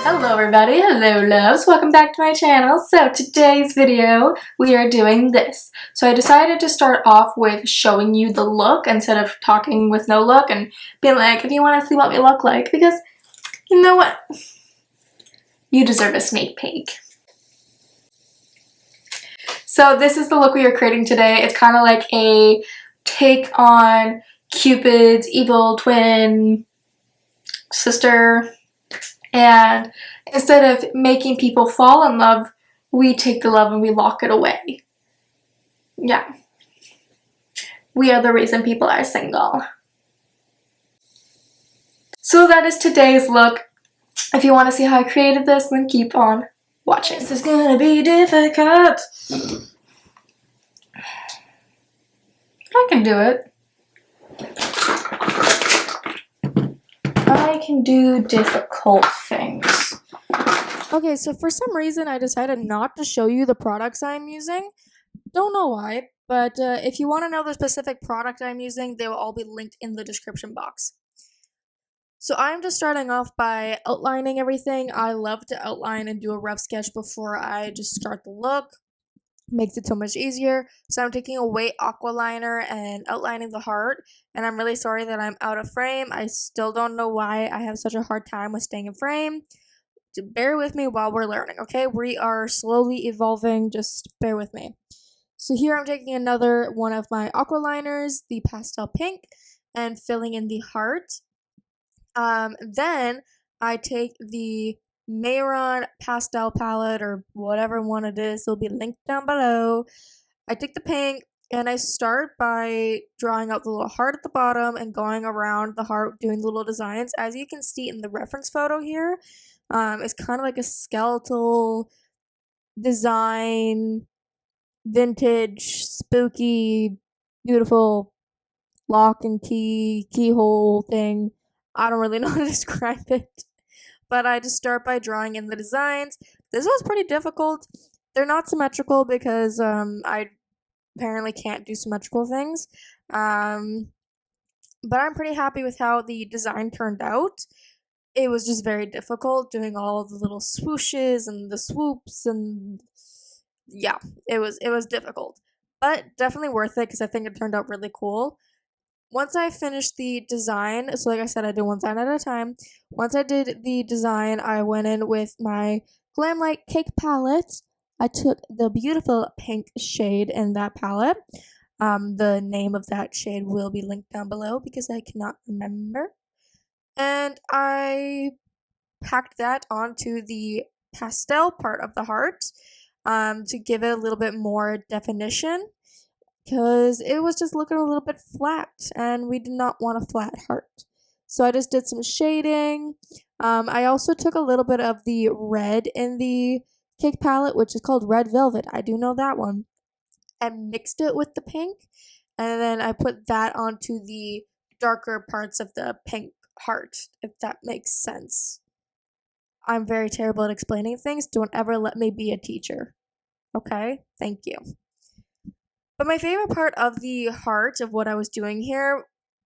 Hello everybody, hello loves, welcome back to my channel. So today's video, we are doing this. So I decided to start off with showing you the look instead of talking with no look and being like, if you want to see what we look like, because you know what? You deserve a sneak peek. So this is the look we are creating today. It's kind of like a take on Cupid's evil twin sister. And instead of making people fall in love, we take the love and we lock it away. Yeah. We are the reason people are single. So that is today's look. If you want to see how I created this, then keep on watching. This is gonna be difficult. I can do it. I can do difficult things. Okay, so for some reason I decided not to show you the products I'm using. Don't know why, but if you want to know the specific product I'm using, they will all be linked in the description box. So I'm just starting off by outlining everything. I love to outline and do a rough sketch before I just start the look. Makes it so much easier. So I'm taking a white aqua liner and outlining the heart, and I'm really sorry that I'm out of frame. I still don't know why I have such a hard time with staying in frame. So bear with me while we're learning, okay? We are slowly evolving, just bear with me. So here I'm taking another one of my aqua liners, the pastel pink, and filling in the heart. Then I take the Mayron pastel palette or whatever one it is, it'll be linked down below. I take the pink and I start by drawing out the little heart at the bottom and going around the heart doing little designs. As you can see in the reference photo here, it's kind of like a skeletal design, vintage, spooky, beautiful lock and keyhole thing. I don't really know how to describe it. But I just start by drawing in the designs. This was pretty difficult. They're not symmetrical because I apparently can't do symmetrical things. But I'm pretty happy with how the design turned out. It was just very difficult doing all of the little swooshes and the swoops, and yeah, it was difficult. But definitely worth it because I think it turned out really cool. Once I finished the design, so like I said, I did one side at a time. Once I did the design, I went in with my Glamlite Cake palette. I took the beautiful pink shade in that palette. The name of that shade will be linked down below because I cannot remember. And I packed that onto the pastel part of the heart to give it a little bit more definition, because it was just looking a little bit flat and we did not want a flat heart. So I just did some shading. I also took a little bit of the red in the cake palette, which is called Red Velvet. I do know that one. And mixed it with the pink. And then I put that onto the darker parts of the pink heart, if that makes sense. I'm very terrible at explaining things. Don't ever let me be a teacher. Okay? Thank you. But my favorite part of the heart of what I was doing here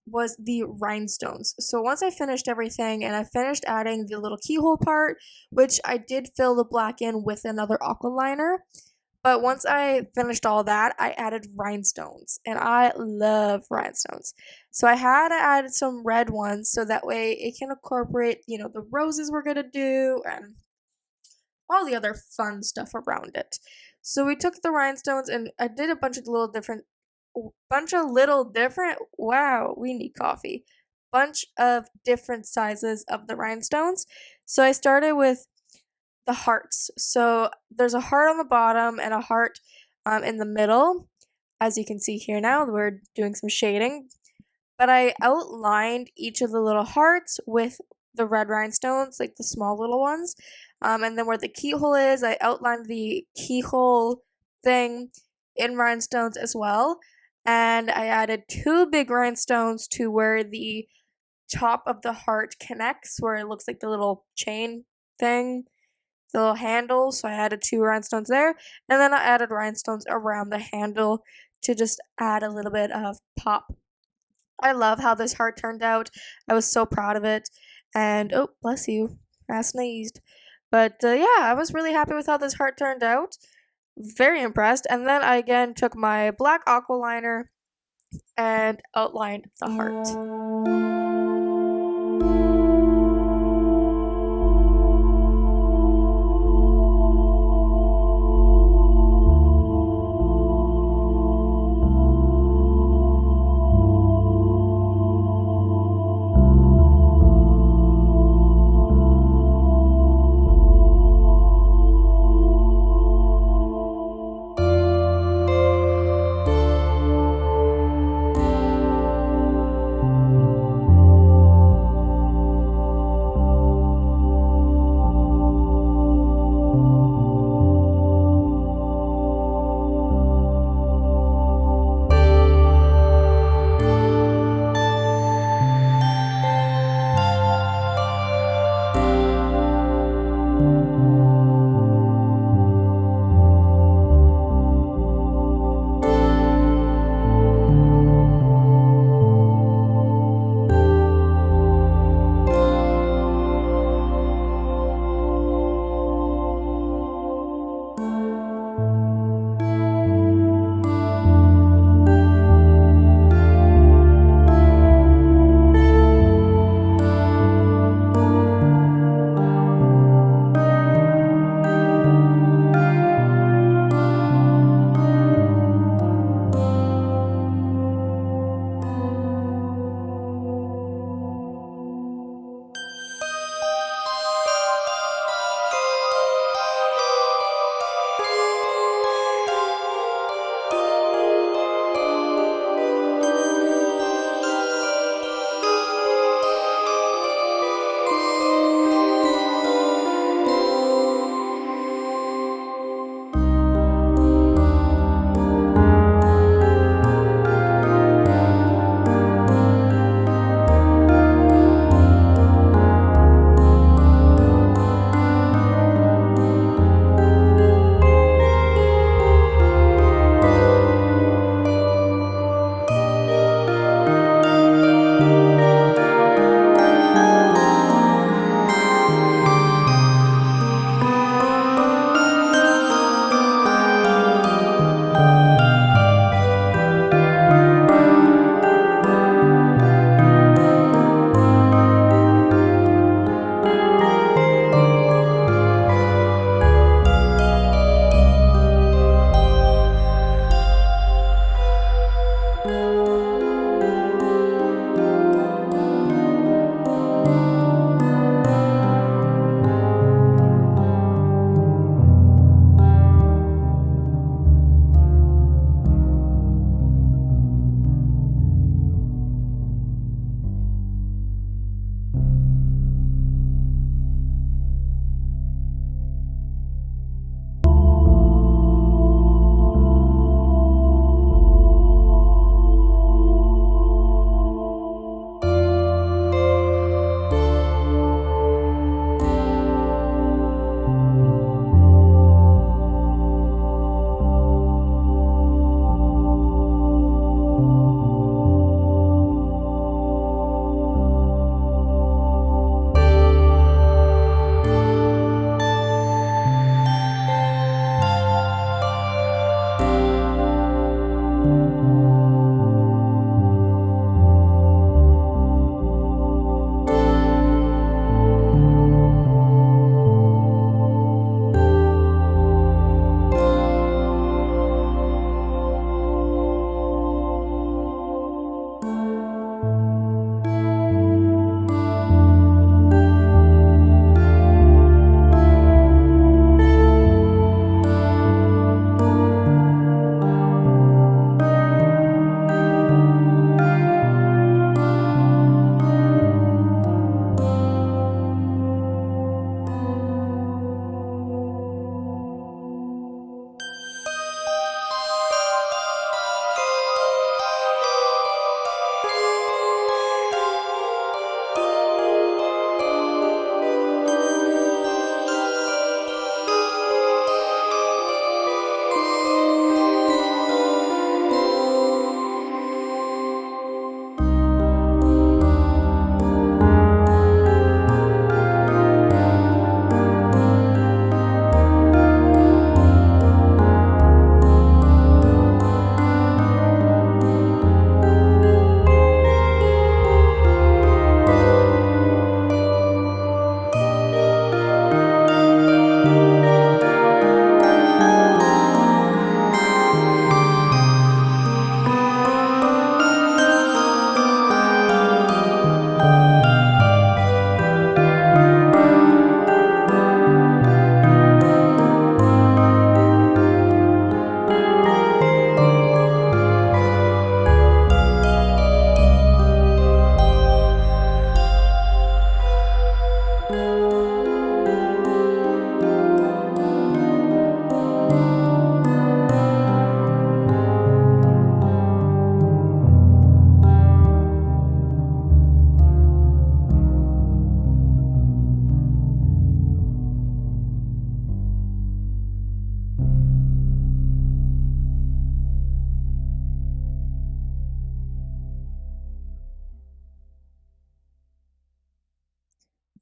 was the rhinestones. So once I finished everything and I finished adding the little keyhole part, which I did fill the black in with another aqua liner. But once I finished all that, I added rhinestones. And I love rhinestones. So I had to add some red ones so that way it can incorporate, the roses we're going to do and all the other fun stuff around it. So we took the rhinestones and I did a bunch of little different, wow, we need coffee. Bunch of different sizes of the rhinestones. So I started with the hearts. So there's a heart on the bottom and a heart in the middle. As you can see here now, we're doing some shading. But I outlined each of the little hearts with the red rhinestones, like the small little ones. And then where the keyhole is, I outlined the keyhole thing in rhinestones as well. And I added 2 big rhinestones to where the top of the heart connects, where it looks like the little chain thing, the little handle. So I added 2 rhinestones there. And then I added rhinestones around the handle to just add a little bit of pop. I love how this heart turned out. I was so proud of it. And, oh, bless you, I sneezed. But yeah, I was really happy with how this heart turned out. Very impressed. And then I again took my black aqua liner and outlined the heart.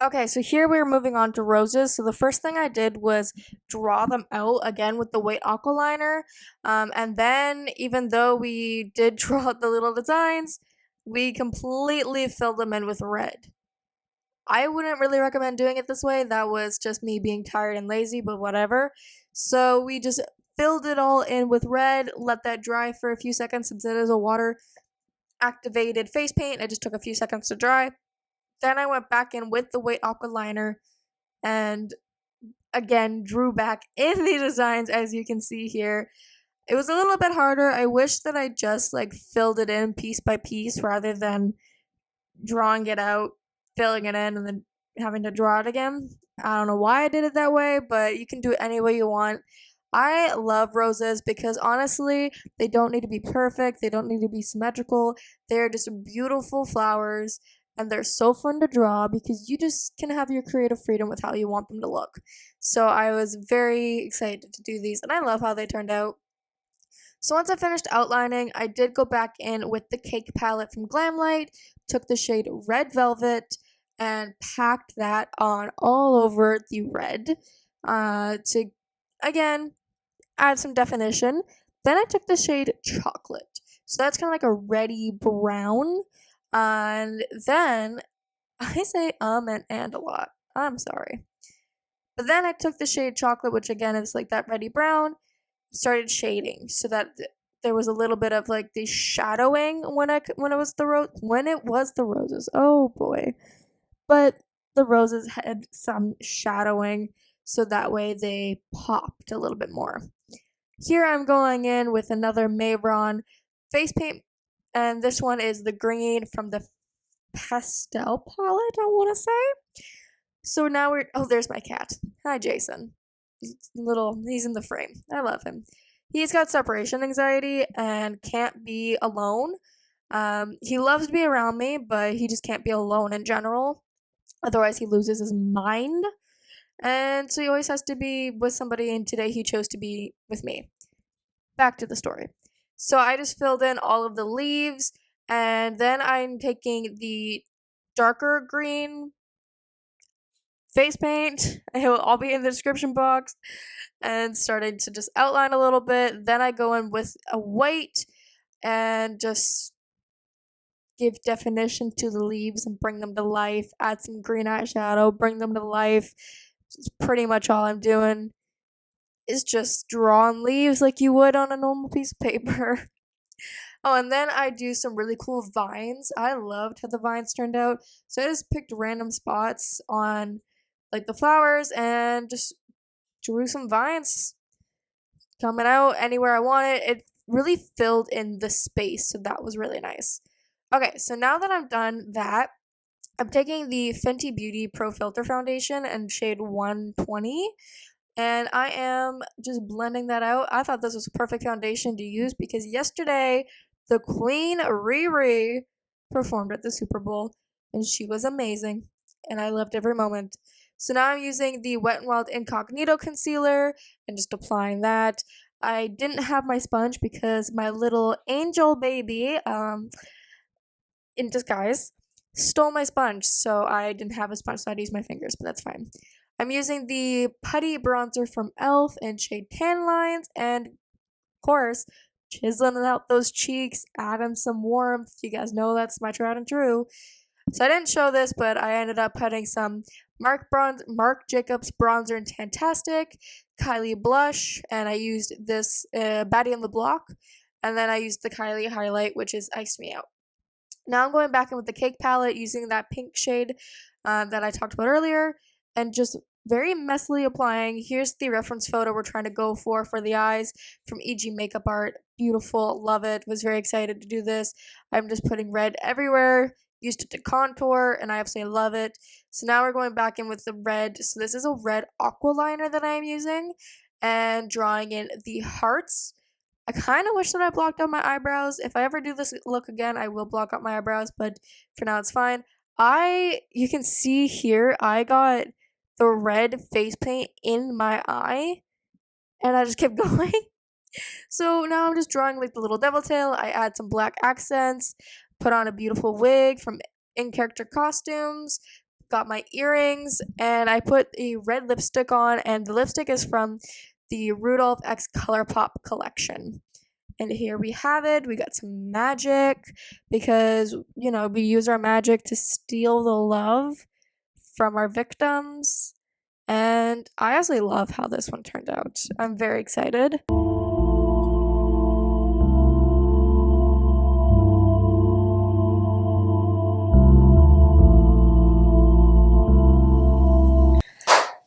Okay, so here we're moving on to roses. So the first thing I did was draw them out again with the white aqua liner. And then, even though we did draw the little designs, we completely filled them in with red. I wouldn't really recommend doing it this way. That was just me being tired and lazy, but whatever. So we just filled it all in with red, let that dry for a few seconds since it is a water activated face paint. It just took a few seconds to dry. Then I went back in with the white aqua liner and again drew back in the designs as you can see here. It was a little bit harder. I wish that I just like filled it in piece by piece rather than drawing it out, filling it in, and then having to draw it again. I don't know why I did it that way, but you can do it any way you want. I love roses because honestly, they don't need to be perfect, they don't need to be symmetrical. They're just beautiful flowers and they're so fun to draw because you just can have your creative freedom with how you want them to look. So I was very excited to do these and I love how they turned out. So once I finished outlining, I did go back in with the cake palette from Glamlite, took the shade Red Velvet, and packed that on all over the red to, again, add some definition. Then I took the shade Chocolate. So that's kind of like a reddy brown. And then I say and a lot. I'm sorry. But then I took the shade Chocolate, which again is like that reddy brown, started shading so that there was a little bit of like the shadowing when it was the roses. Oh boy. But the roses had some shadowing so that way they popped a little bit more. Here I'm going in with another Mehron face paint, and this one is the green from the pastel palette, I want to say. So now there's my cat. Hi, Jason. He's in the frame. I love him. He's got separation anxiety and can't be alone. He loves to be around me, but he just can't be alone in general. Otherwise, he loses his mind. And so he always has to be with somebody, and today he chose to be with me. Back to the story. So I just filled in all of the leaves, and then I'm taking the darker green face paint. It will all be in the description box. And started to just outline a little bit. Then I go in with a white and just give definition to the leaves and bring them to life. Add some green eyeshadow, bring them to life. It's pretty much all I'm doing is just drawing leaves like you would on a normal piece of paper. Oh, and then I do some really cool vines. I loved how the vines turned out. So I just picked random spots on like the flowers and just drew some vines coming out anywhere I wanted. It really filled in the space, so that was really nice. Okay, so now that I'm done that, I'm taking the Fenty Beauty Pro Filter Foundation and shade 120, and I am just blending that out. I thought this was a perfect foundation to use because yesterday the Queen Riri performed at the Super Bowl, and she was amazing, and I loved every moment. So now I'm using the Wet n Wild Incognito Concealer and just applying that. I didn't have my sponge because my little angel baby, in disguise, stole my sponge, so I didn't have a sponge, so I had to use my fingers, but that's fine. I'm using the Putty Bronzer from e.l.f. in shade Tan Lines, and of course, chiseling out those cheeks, adding some warmth. You guys know that's my tried and true. So I didn't show this, but I ended up putting some Marc Jacobs bronzer in Tantastic, Kylie blush, and I used this Baddie on the Block, and then I used the Kylie highlight, which is Iced Me Out. Now I'm going back in with the cake palette using that pink shade that I talked about earlier, and just very messily applying. Here's the reference photo we're trying to go for the eyes from EG Makeup Art. Beautiful, love it. Was very excited to do this. I'm just putting red everywhere. Used it to contour, and I absolutely love it. So now we're going back in with the red. So this is a red aqua liner that I am using, and drawing in the hearts. I kind of wish that I blocked out my eyebrows. If I ever do this look again, I will block out my eyebrows, but for now it's fine. You can see here, I got the red face paint in my eye, and I just kept going. So now I'm just drawing like the little devil tail. I add some black accents, put on a beautiful wig from In Character Costumes, got my earrings, and I put a red lipstick on, and the lipstick is from the Rudolph X ColourPop collection. And here we have it. We got some magic because, we use our magic to steal the love from our victims. And I actually love how this one turned out. I'm very excited.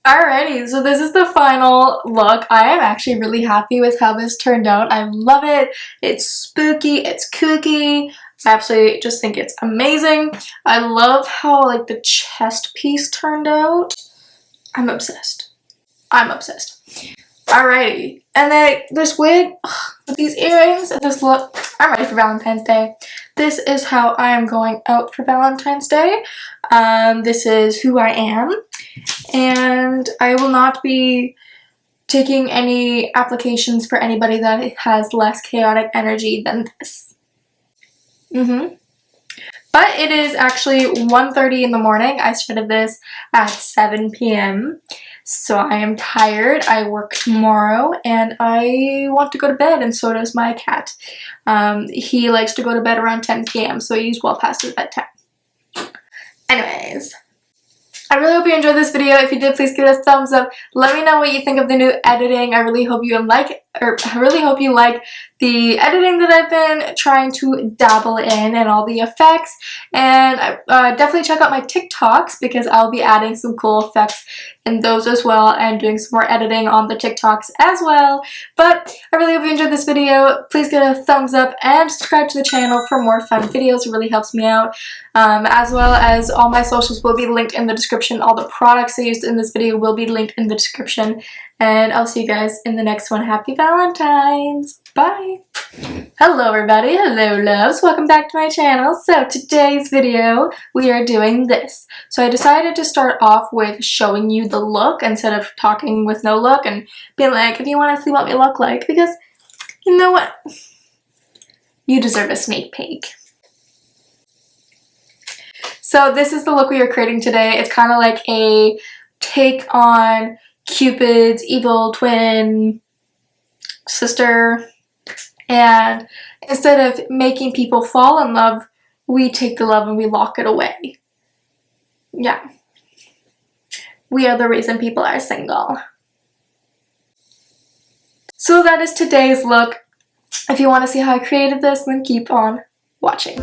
Alrighty, so this is the final look. I am actually really happy with how this turned out. I love it. It's spooky, it's kooky. I absolutely just think it's amazing. I love how like the chest piece turned out. I'm obsessed. I'm obsessed. Alrighty, and then this wig with these earrings and this look. I'm ready for Valentine's Day. This is how I am going out for Valentine's Day. This is who I am, and I will not be taking any applications for anybody that has less chaotic energy than this. But it is actually 1:30 in the morning. I started this at 7 p.m. So I am tired. I work tomorrow and I want to go to bed, and so does my cat. He likes to go to bed around 10 p.m. so he's well past his bedtime. Anyways, I really hope you enjoyed this video. If you did, please give it a thumbs up. Let me know what you think of the new editing. I really hope you like the editing that I've been trying to dabble in and all the effects. And definitely check out my TikToks because I'll be adding some cool effects in those as well and doing some more editing on the TikToks as well. But I really hope you enjoyed this video. Please give it a thumbs up and subscribe to the channel for more fun videos. It really helps me out. As well as all my socials will be linked in the description. All the products I used in this video will be linked in the description. And I'll see you guys in the next one. Happy Valentine's! Bye! Hello everybody, hello loves, welcome back to my channel. So today's video, we are doing this. So I decided to start off with showing you the look instead of talking with no look and being like, if you want to see what we look like, because you know what? You deserve a sneak peek. So this is the look we are creating today. It's kind of like a take on Cupid's evil twin sister, and instead of making people fall in love, we take the love and we lock it away. Yeah. We are the reason people are single. So that is today's look. If you want to see how I created this, then keep on watching.